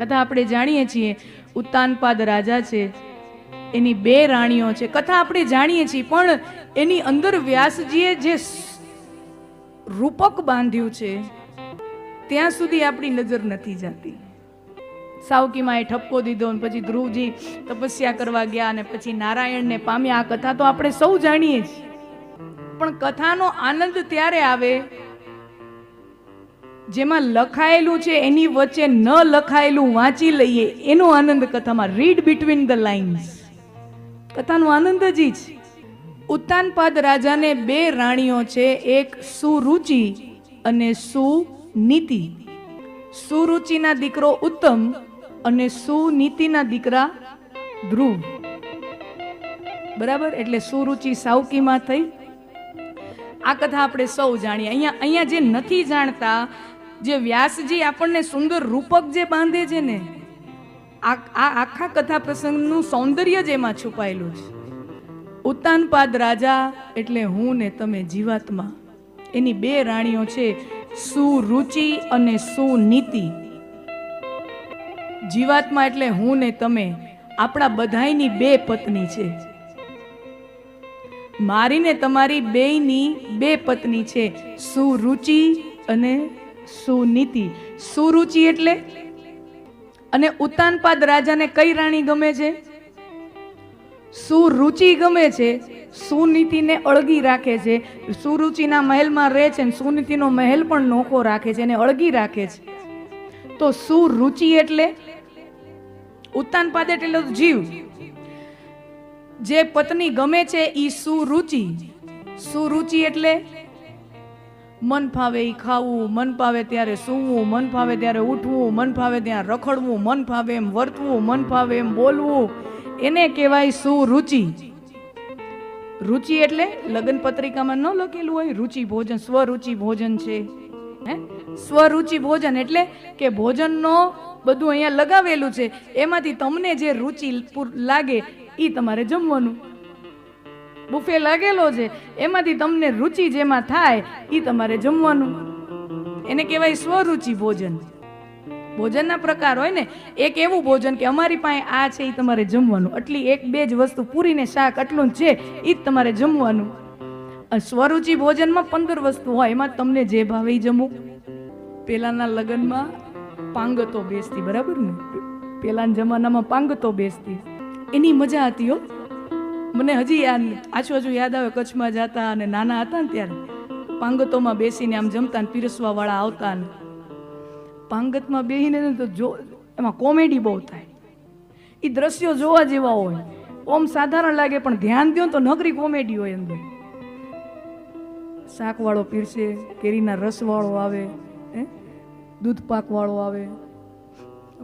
કથા આપણે જાણીએ છીએ ઉત્તાનપાદ રાજા છે, એની 2 રાણીઓ છે. કથા આપણે જાણીએ છીએ, પણ એની અંદર વ્યાસજીએ જે રૂપક બાંધ્યું છે ત્યાં સુધી આપણી નજર નથી જતી. સાવકીમાં એ ઠપકો દીધો અને પછી ધ્રુવજી તપસ્યા કરવા ગયા અને પછી નારાયણને પામ્યા. આ કથા તો આપણે સૌ જાણીએ છીએ, પણ કથાનો આનંદ ત્યારે આવે જેમાં લખાયેલું છે એની વચ્ચે ન લખાયેલું વાંચી લઈએ, એનો આનંદ કથામાં. રીડ બિટવીન ધ લાઇન્સ, કથાનો આનંદ જ છે. ઉત્તાનપાદ રાજાને 2 રાણીઓ છે, એક સુરુચિ અને સુનીતિ. સુરુચિના દીકરો ઉત્તમ અને સુનીતિના દીકરા ધ્રુવ. બરાબર, એટલે સુરુચિ સાવકીમાં થઈ. આ કથા આપણે સૌ જાણીએ. અહીંયા જે નથી જાણતા, જે વ્યાસજી આપણને સુંદર રૂપક જે બાંધે છે ને, આ આખા કથા પ્રસંગનું સૌંદર્ય જ એમાં છુપાયેલું છે. ઉત્તાનપાદ રાજા એટલે હું ને તમે જીવાત્મા. એની 2 રાણીઓ છે, સુરુચિ અને સુનીતિ. જીવાત્મા એટલે હું ને તમે, આપણા બધાયની 2 પત્ની છે. મારી ને તમારી 2ની 2 પત્ની છે, સુરુચિ અને સુનીતિ. સુરુચિ એટલે, અને ઉત્તાનપાદ રાજાને કઈ રાણી ગમે છે? સુરુચિ ગમે છે. સુનીતિને અળગી રાખે છે. સુરુચિના મહેલમાં રહે છે, સુનીતિનો મહેલ પણ નોખો રાખે છે, એને અળગી રાખે છે. તો સુરુચિ એટલે, ઉત્તાનપાદ એટલે જીવ. જે પત્ની ગમે છે ઈ સુરુચિ. સુરુચિ એટલે મન ફાવે ઈ ખાવું, મન ફાવે ત્યારે સૂવું, મન ફાવે ત્યારે ઉઠવું, મન ફાવે ત્યાં રખડવું, મન ફાવે એમ વર્તવું, મન ફાવે એમ બોલવું, એને કહેવાય સુરુચિ. રુચિ એટલે લગ્ન પત્રિકામાં ન લખેલું હોય રુચિ ભોજન, સ્વરુચિ ભોજન છે. સ્વરુચિ ભોજન એટલે કે ભોજનનો બધું અહીંયા લગાવેલું છે, એમાંથી તમને જે રુચિ લાગે એ તમારે જમવાનું. બુફે લાગેલો છે, એમાંથી તમને રુચિ જેમાં થાય એ તમારે જમવાનું. એને કહેવાય સ્વરુચિ ભોજન. ભોજનના પ્રકાર હોય ને, એક એવું ભોજન કે અમારી પાસે આ છે એ તમારે જમવાનું, આટલી 1-2 જ વસ્તુ પૂરીને શાક આટલું છે એ જ તમારે જમવાનું. સ્વરુચિ ભોજનમાં 15 વસ્તુ હોય, એમાં તમને જે ભાવે એ જમવું. પેલાના લગ્નમાં પાંગતો બેસતી, બરાબર ને? પેલાના જમાનામાં પાંગતો બેસતી, એની મજા હતી હો. મને હજી આજુ યાદ આવે, કચ્છમાં જતા અને નાના હતા ને ત્યારે પાંગતોમાં બેસીને આમ જમતા ને પીરસવા વાળા આવતા ને પાંગતમાં બેહીને તો જો એમાં કોમેડી બહુ થાય. એ દ્રશ્યો જોવા જેવા હોય. ઓમ સાધારણ લાગે પણ ધ્યાન દો તો નકરી કોમેડી હોય અંદર. શાક વાળો પીરસે, કેરીના રસ વાળો આવે, દૂધ પાક વાળો આવે,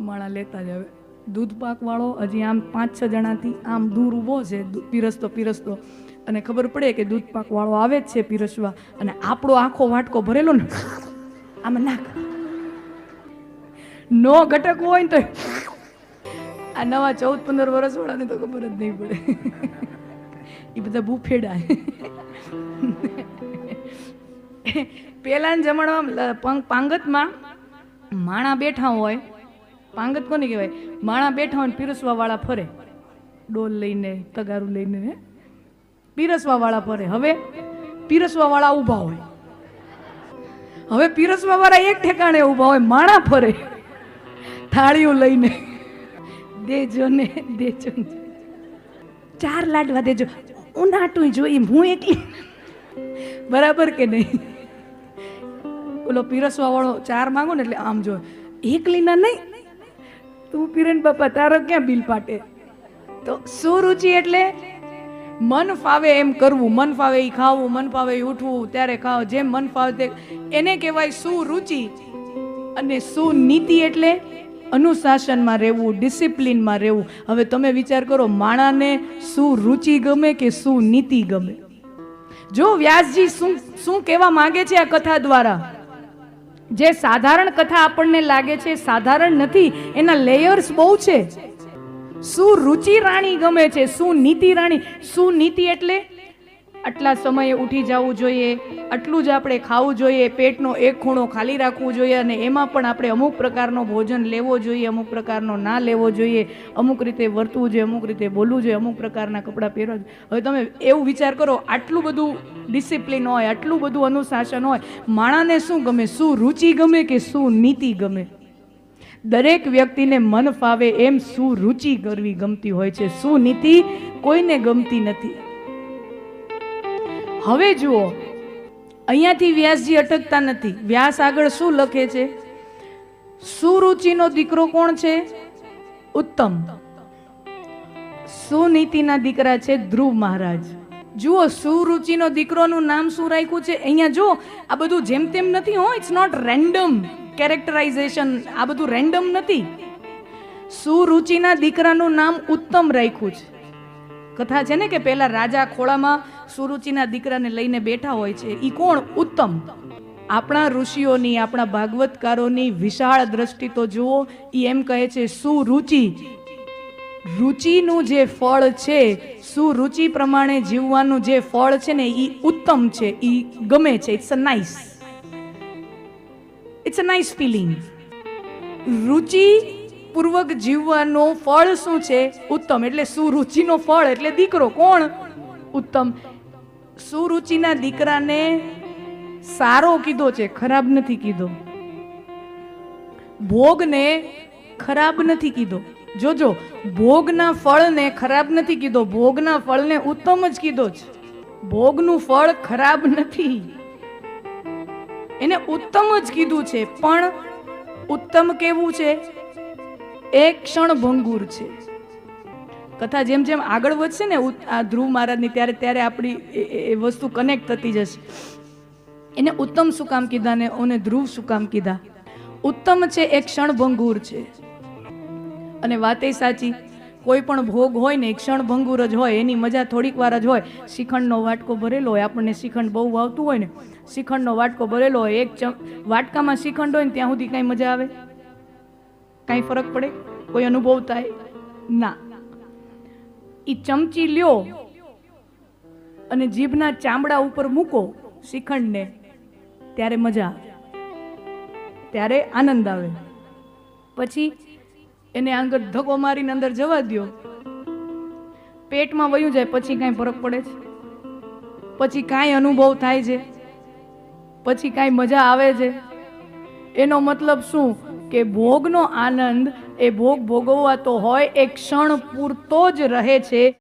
માણા લેતા જ આવે. દૂધ પાક વાળો હજી આમ 5-6 જણાથી આમ દૂર ઊભો છે પીરસતો, અને ખબર પડે કે દૂધ પાક વાળો આવે જ છે પીરસવા, અને આપણો આખો વાટકો ભરેલો ને આમાં નાખ નો ઘટક હોય ને તો આ નવા 14-15 વર્ષ વાળાને તો ખબર જ નહીં પડે. એ બધા બુફેડા. પેલાના જમાનામાં પાંગતમાં માણા બેઠા હોય. પાંગત કોને કહેવાય? માણા બેઠા હોય ને પીરસવા વાળા ફરે, ડોલ લઈને, તગારું લઈને પીરસવા વાળા ફરે. હવે પીરસવા વાળા ઊભા હોય. હવે પીરસવા વાળા એક ઠેકાણે ઊભા હોય, માણા ફરે થાળીઓ લઈને. દેજો ને દેજો, 4 લાડવા દેજો, ઉનાટું જોઈએ હું એકલી. બરાબર કે નહીં? ઓલો પીરસવા વાળો 4 માંગો ને એટલે આમ જો, એકલીના નહીં, તું પીરન બાપા તારો ક્યાં બિલ પાટે. તો સુરુચિ એટલે મન ફાવે એમ કરવું, મન ફાવે એ ખાવું, મન ફાવે એ ઉઠવું, ત્યારે ખાવ, જેમ મન ફાવે તે, એને કહેવાય સુરુચિ. અને સુનીતિ એટલે અનુશાસનમાં રહેવું, ડિસિપ્લિનમાં રહેવું. હવે તમે વિચાર કરો, માણાને સુરુચિ ગમે કે સુનીતિ ગમે? જો વ્યાસજી શું કહેવા માંગે છે આ કથા દ્વારા, જે સાધારણ કથા આપણને લાગે છે સાધારણ નથી, એના લેયર્સ બહુ છે. સુરુચિ રાણી ગમે છે, સુનીતિ રાણી. સુનીતિ એટલે આટલા સમયે ઉઠી જવું જોઈએ, આટલું જ આપણે ખાવું જોઈએ, પેટનો એક ખૂણો ખાલી રાખવું જોઈએ, અને એમાં પણ આપણે અમુક પ્રકારનો ભોજન લેવો જોઈએ, અમુક પ્રકારનો ના લેવો જોઈએ, અમુક રીતે વર્તવું જોઈએ, અમુક રીતે બોલવું જોઈએ, અમુક પ્રકારના કપડાં પહેરવા જોઈએ. હવે તમે એવું વિચાર કરો, આટલું બધું ડિસિપ્લિન હોય, આટલું બધું અનુશાસન હોય, માણાને શું ગમે? શું રુચિ ગમે કે શું નીતિ ગમે? દરેક વ્યક્તિને મન ફાવે એમ શું રુચિ કરવી ગમતી હોય છે, શું નીતિ કોઈને ગમતી નથી. હવે જુઓ, અહીંયાથી વ્યાસજી અટકતા નથી. વ્યાસ આગળ શું લખે છે? સુરુચિનો દીકરો કોણ છે? ઉત્તમ. સુનીતિના દીકરા છે ધ્રુવ મહારાજ. જુઓ, સુરુચિનો દીકરોનું નામ શું રાખ્યું છે? અહીંયા જો, આ બધું જેમ તેમ નથી હો, ઇટ્સ નોટ રેન્ડમ કેરેક્ટરાઇઝેશન, આ બધું રેન્ડમ નથી. સુરુચિના દીકરાનું નામ ઉત્તમ રાખ્યું છે. કથા છે ને કે પેલા રાજા ખોળામાં સુરુચિના દીકરાને લઈને બેઠા હોય છે. ઈ કોણ? ઉત્તમ. આપણા ઋષિઓની, આપણા ભાગવતકારોની વિશાળ દ્રષ્ટિ તો જુઓ. ઈ એમ કહે છે સુરુચિ, રુચિનું જે ફળ છે, સુરુચિ પ્રમાણે જીવવાનું જે ફળ છે ને, ઈ ઉત્તમ છે, ઈ ગમે છે. It's a nice feeling. રુચિ પૂર્વક જીવવાનો ફળ શું છે? ઉત્તમ. એટલે સુરુચિનો ફળ એટલે દીકરો કોણ? ઉત્તમ. સુરુચિના દીકરાને સારો કીધો છે, ખરાબ નથી કીધો. ભોગને ખરાબ નથી કીધો. જોજો, ભોગના ફળને ખરાબ નથી કીધો, ભોગના ફળને ઉત્તમ જ કીધો છે. ભોગનું ફળ ખરાબ નથી, એને ઉત્તમ જ કીધું છે. પણ ઉત્તમ કેવું છે? એક ક્ષણ ભંગુર છે. કથા જેમ જેમ આગળ વધશે ને આ ધ્રુવ મહારાજની, ત્યારે ત્યારે આપણી એ વસ્તુ કનેક્ટ થતી જશે. એને ઉત્તમ શું કામ કીધા ને ઓને ધ્રુવ શું કામ કીધા? ઉત્તમ છે, એક ક્ષણ ભંગુર છે. અને વાત એ સાચી, કોઈ પણ ભોગ હોય ને, એક ક્ષણ ભંગુર જ હોય, એની મજા થોડીક વાર જ હોય. શ્રીખંડનો વાટકો ભરેલો હોય, આપણને શ્રીખંડ બહુ વાવતું હોય ને, શ્રીખંડનો વાટકો ભરેલો હોય, એક વાટકામાં શ્રીખંડ હોય ને ત્યાં સુધી કાંઈ મજા આવે? કાંઈ ફરક પડે? કોઈ અનુભવ થાય? ના. ઈ ચમચી લ્યો અને જીભના ચામડા ઉપર મૂકો શ્રીખંડને, ત્યારે મજા આવે, ત્યારે આનંદ આવે. પછી એને આગળ ધક્કો મારીને અંદર જવા દ્યો, પેટમાં વયું જાય, પછી કાંઈ ફરક પડે છે? પછી કાંઈ અનુભવ થાય છે? પછી કાંઈ મજા આવે છે? એનો મતલબ શું? કે ભોગનો આનંદ એ ભોગ ભોગવવાતો હોય, એક ક્ષણ પૂરતો જ રહે છે.